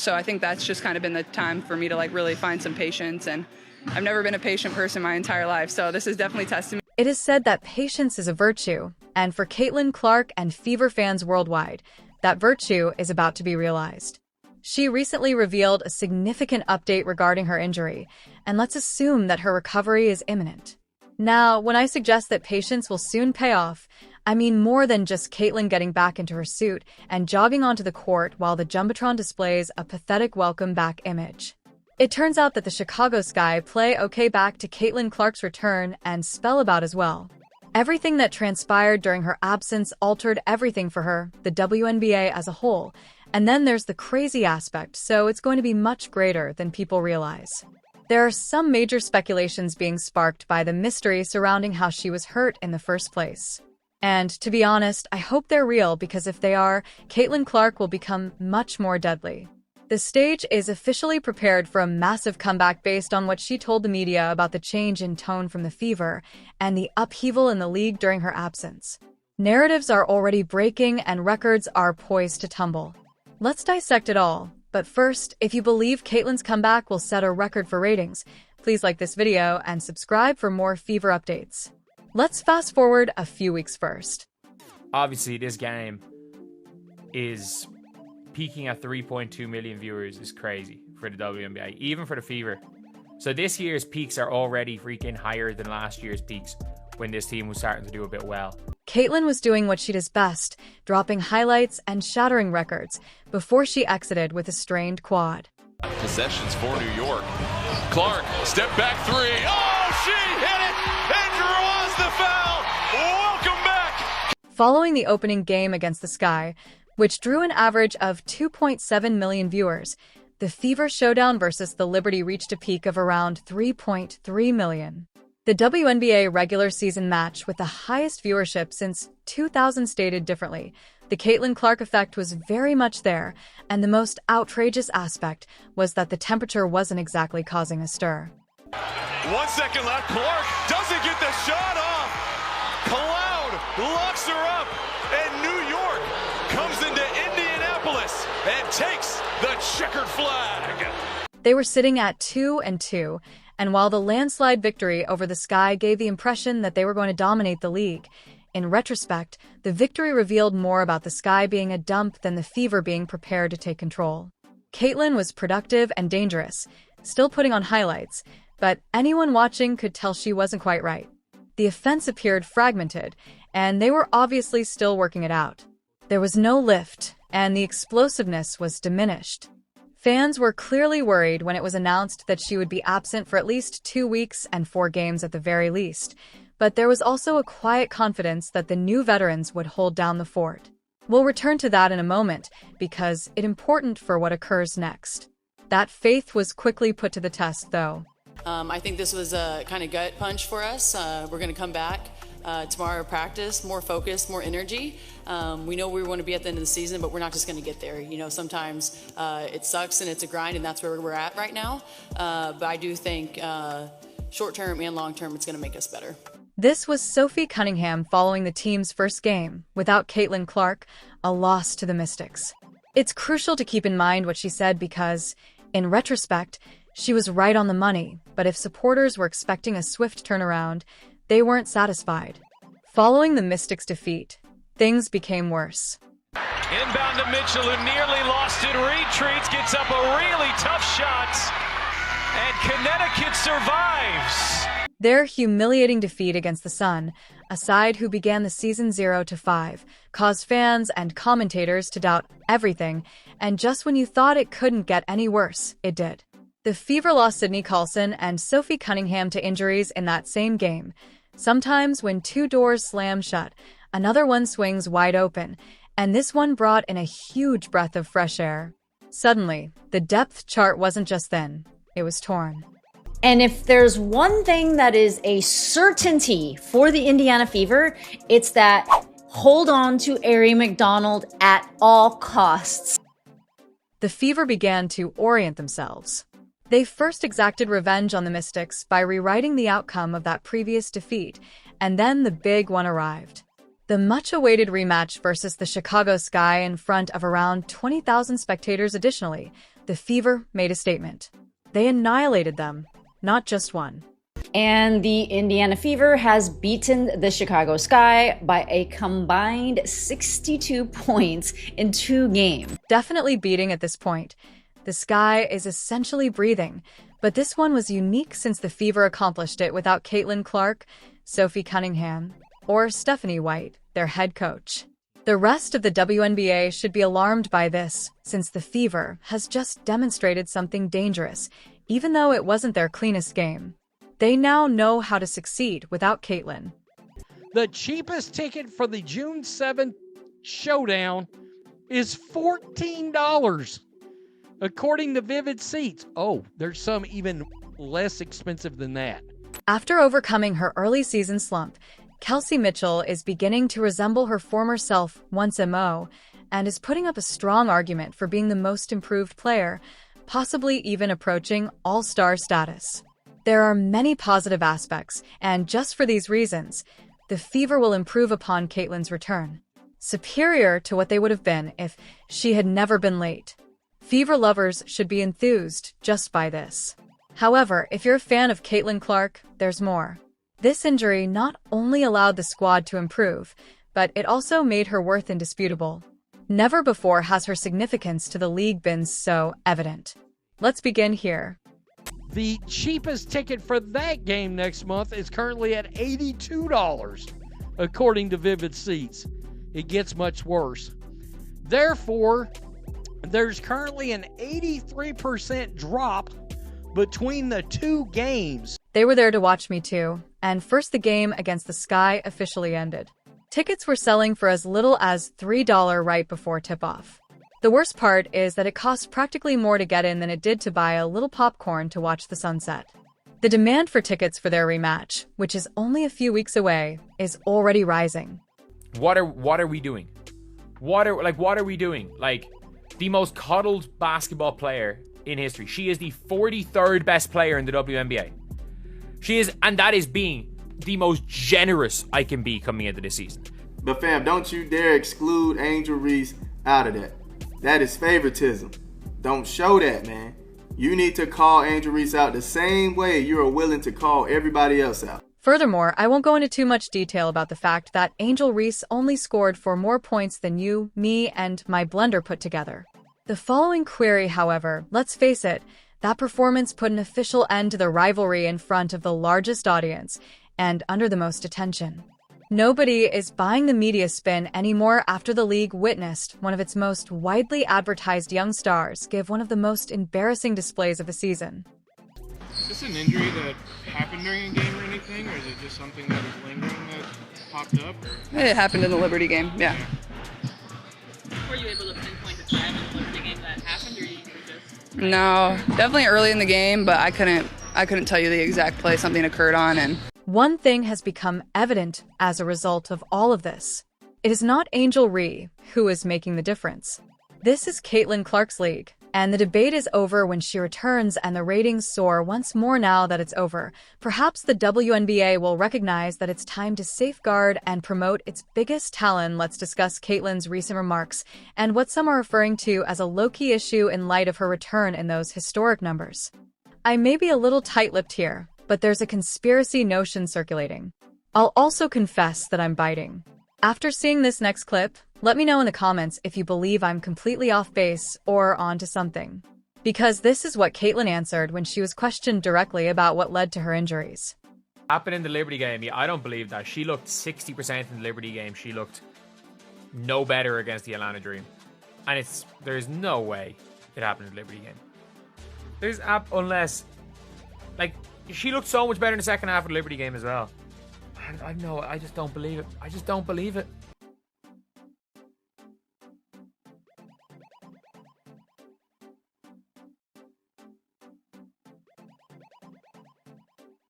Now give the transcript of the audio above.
So I think that's just kind of been the time for me to like really find some patience, and I've never been a patient person my entire life, so this is definitely testing me. It is said that patience is a virtue, and for Caitlin Clark and Fever fans worldwide, that virtue is about to be realized. She recently revealed a significant update regarding her injury, and let's assume that her recovery is imminent. Now, when I suggest that patience will soon pay off, I mean more than just Caitlin getting back into her suit and jogging onto the court while the Jumbotron displays a pathetic welcome back image. It turns out that the Chicago Sky play okay back to Caitlin Clark's return and spell about as well. Everything that transpired during her absence altered everything for her, the WNBA as a whole, and then there's the crazy aspect, so it's going to be much greater than people realize. There are some major speculations being sparked by the mystery surrounding how she was hurt in the first place. And to be honest, I hope they're real, because if they are, Caitlin Clark will become much more deadly. The stage is officially prepared for a massive comeback based on what she told the media about the change in tone from the Fever and the upheaval in the league during her absence. Narratives are already breaking and records are poised to tumble. Let's dissect it all. But first, if you believe Caitlin's comeback will set a record for ratings, please like this video and subscribe for more Fever updates. Let's fast forward a few weeks first. Obviously, this game is peaking at 3.2 million viewers is crazy for the WNBA, even for the Fever. So this year's peaks are already freaking higher than last year's peaks when this team was starting to do a bit well. Caitlin was doing what she does best, dropping highlights and shattering records, before she exited with a strained quad. Possessions for New York. Clark, step back three. Oh, she hit it and draws the foul. Welcome back. Following the opening game against the Sky, which drew an average of 2.7 million viewers, the Fever showdown versus the Liberty reached a peak of around 3.3 million. The WNBA regular season match with the highest viewership since 2000 stated differently. The Caitlin Clark effect was very much there, and the most outrageous aspect was that the temperature wasn't exactly causing a stir. 1 second left. Clark doesn't get the shot off. Cloud locks her up, and New York comes into Indianapolis and takes the checkered flag. They were sitting at 2-2, and while the landslide victory over the Sky gave the impression that they were going to dominate the league, in retrospect, the victory revealed more about the Sky being a dump than the Fever being prepared to take control. Caitlin was productive and dangerous, still putting on highlights, but anyone watching could tell she wasn't quite right. The offense appeared fragmented, and they were obviously still working it out. There was no lift, and the explosiveness was diminished. Fans were clearly worried when it was announced that she would be absent for at least 2 weeks and 4 games at the very least, but there was also a quiet confidence that the new veterans would hold down the fort. We'll return to that in a moment, because it's important for what occurs next. That faith was quickly put to the test, though. I think this was a kind of gut punch for us. We're going to come back tomorrow at practice, more focused, more energy. We know we want to be at the end of the season, but we're not just going to get there. You know, sometimes it sucks and it's a grind, and that's where we're at right now. But I do think short-term and long-term, it's going to make us better. This was Sophie Cunningham following the team's first game, without Caitlin Clark, a loss to the Mystics. It's crucial to keep in mind what she said because, in retrospect, she was right on the money, but if supporters were expecting a swift turnaround, they weren't satisfied. Following the Mystics' defeat, things became worse. Inbound to Mitchell, who nearly lost it, retreats, gets up a really tough shot, and Connecticut survives. Their humiliating defeat against the Sun, a side who began the season 0-5, caused fans and commentators to doubt everything, and just when you thought it couldn't get any worse, it did. The Fever lost Sydney Carlson and Sophie Cunningham to injuries in that same game. Sometimes when 2 doors slam shut, another one swings wide open, and this one brought in a huge breath of fresh air. Suddenly, the depth chart wasn't just thin, it was torn. And if there's one thing that is a certainty for the Indiana Fever, it's that hold on to Aari McDonald at all costs. The Fever began to orient themselves. They first exacted revenge on the Mystics by rewriting the outcome of that previous defeat, and then the big one arrived. The much-awaited rematch versus the Chicago Sky in front of around 20,000 spectators additionally, the Fever made a statement. They annihilated them, not just one. And the Indiana Fever has beaten the Chicago Sky by a combined 62 points in 2 games. Definitely beating at this point. The Sky is essentially breathing, but this one was unique since the Fever accomplished it without Caitlin Clark, Sophie Cunningham, or Stephanie White, their head coach. The rest of the WNBA should be alarmed by this, since the Fever has just demonstrated something dangerous, even though it wasn't their cleanest game. They now know how to succeed without Caitlin. The cheapest ticket for the June 7th showdown is $14, according to Vivid Seats. Oh, there's some even less expensive than that. After overcoming her early season slump, Kelsey Mitchell is beginning to resemble her former self once MO and is putting up a strong argument for being the most improved player, possibly even approaching all-star status. There are many positive aspects, and just for these reasons, the Fever will improve upon Caitlin's return, superior to what they would have been if she had never been late. Fever lovers should be enthused just by this. However, if you're a fan of Caitlin Clark, there's more. This injury not only allowed the squad to improve, but it also made her worth indisputable. Never before has her significance to the league been so evident. Let's begin here. The cheapest ticket for that game next month is currently at $82, according to Vivid Seats. It gets much worse. Therefore, there's currently an 83% drop between the 2 games. They were there to watch me too, and first the game against the Sky officially ended. Tickets were selling for as little as $3 right before tip-off. The worst part is that it cost practically more to get in than it did to buy a little popcorn to watch the sunset. The demand for tickets for their rematch, which is only a few weeks away, is already rising. What are we doing? What are we doing? Like, the most coddled basketball player in history. She is the 43rd best player in the WNBA. She is, and that is being the most generous I can be coming into this season. But fam, don't you dare exclude Angel Reese out of that. That is favoritism. Don't show that, man. You need to call Angel Reese out the same way you are willing to call everybody else out. Furthermore, I won't go into too much detail about the fact that Angel Reese only scored for more points than you, me, and my blender put together. The following query, however, let's face it, that performance put an official end to the rivalry in front of the largest audience and under the most attention. Nobody is buying the media spin anymore after the league witnessed one of its most widely advertised young stars give one of the most embarrassing displays of the season. Is this an injury that happened during a game or anything, or is it just something that was lingering that popped up? Or? It happened in the Liberty game, yeah. Were you able to pinpoint the time in the Liberty game that happened, or you just? No, definitely early in the game, but I couldn't tell you the exact play something occurred on. And one thing has become evident as a result of all of this. It is not Angel Reese who is making the difference. This is Caitlin Clark's league, and the debate is over when she returns and the ratings soar once more now that it's over. Perhaps the WNBA will recognize that it's time to safeguard and promote its biggest talent. Let's discuss Caitlin's recent remarks and what some are referring to as a low-key issue in light of her return in those historic numbers. I may be a little tight-lipped here, but there's a conspiracy notion circulating. I'll also confess that I'm biting. After seeing this next clip, let me know in the comments if you believe I'm completely off base or onto something. Because this is what Caitlin answered when she was questioned directly about what led to her injuries. Happened in the Liberty game, yeah, I don't believe that. She looked 60% in the Liberty game. She looked no better against the Atlanta Dream. And there's no way it happened in the Liberty game. Unless, like, she looked so much better in the second half of the Liberty game as well. I just don't believe it. I just don't believe it.